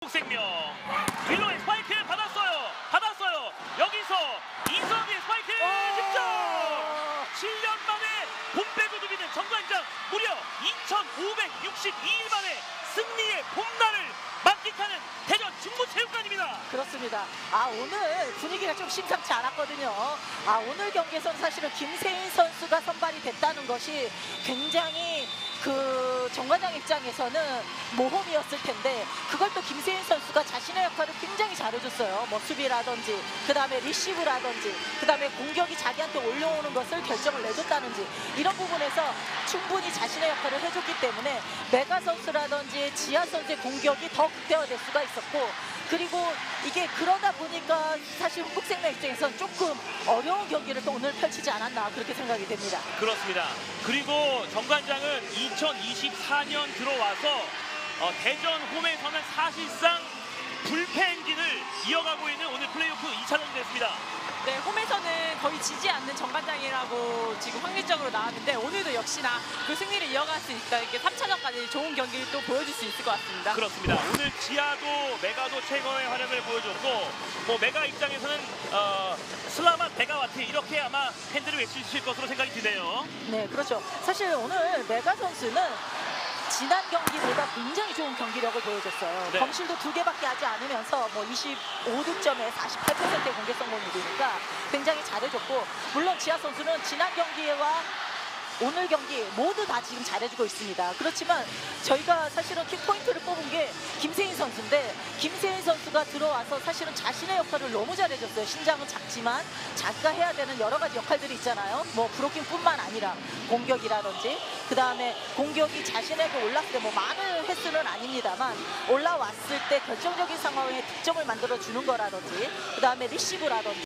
생명 윌로의 스파이크를 받았어요. 여기서 이선희의 스파이크 득점. 7년 만에 봄 빼고 누비는 정관장 무려 2,562일 만에 승리의 봄날을 만끽하는 대전 중부체육관입니다. 그렇습니다. 오늘 분위기가 좀 심상치 않았거든요. 오늘 경기에서는 사실은 김세인 선수가 선발이 됐다는 것이 굉장히 정관장 입장에서는 모험이었을 텐데 그걸 또 김세인 선수가 자신의 역할을 굉장히 잘해줬어요. 뭐 수비라든지 그 다음에 리시브라든지 그 다음에 공격이 자기한테 올려오는 것을 결정을 내줬다는지 이런 부분에서 충분히 자신의 역할을 해줬기 때문에 메가 선수라든지 지하 선수의 공격이 더 극대화될 수가 있었고, 그리고 이게 그러다 보니까 사실 흥국생명 입장에서는 조금 어려운 경기를 또 오늘 펼치지 않았나 그렇게 생각이 됩니다. 그렇습니다. 그리고 정관장은 2024년 들어와서 대전 홈에서는 사실상 불패 행진을 이어가고 있는 오늘 플레이오프 2차전이 됐습니다. 네, 홈에서는 거의 지지 않는 정관장이라고 지금 확률적으로 나왔는데 오늘도 역시나 그 승리를 이어갈 수 있다. 이렇게 3차전까지 좋은 경기를 또 보여줄 수 있을 것 같습니다. 그렇습니다. 오늘 지하도 메가도 최고의 활약을 보여줬고, 뭐 메가 입장에서는 슬라마 메가와트 이렇게 아마 팬들을 외치실 것으로 생각이 드네요. 네, 그렇죠. 사실 오늘 메가 선수는 지난 경기보다 굉장히 좋은 경기력을 보여줬어요. 네. 범실도 2개밖에 하지 않으면서 뭐 25득점에 48%의 공격 성공률이니까 굉장히 잘해줬고, 물론 지하 선수는 지난 경기와 오늘 경기 모두 다 지금 잘해주고 있습니다. 그렇지만 저희가 사실은 킥포인트를 뽑은 게 김세인 선수인데, 김세인 선수가 들어와서 사실은 자신의 역할을 너무 잘해줬어요. 신장은 작지만 자기가 해야 되는 여러 가지 역할들이 있잖아요. 뭐 브로킹뿐만 아니라 공격이라든지 그 다음에 공격이 자신에게 올랐을 때 뭐 많은 횟수는 아닙니다만 올라왔을 때 결정적인 상황에 득점을 만들어주는 거라든지 그 다음에 리시브라든지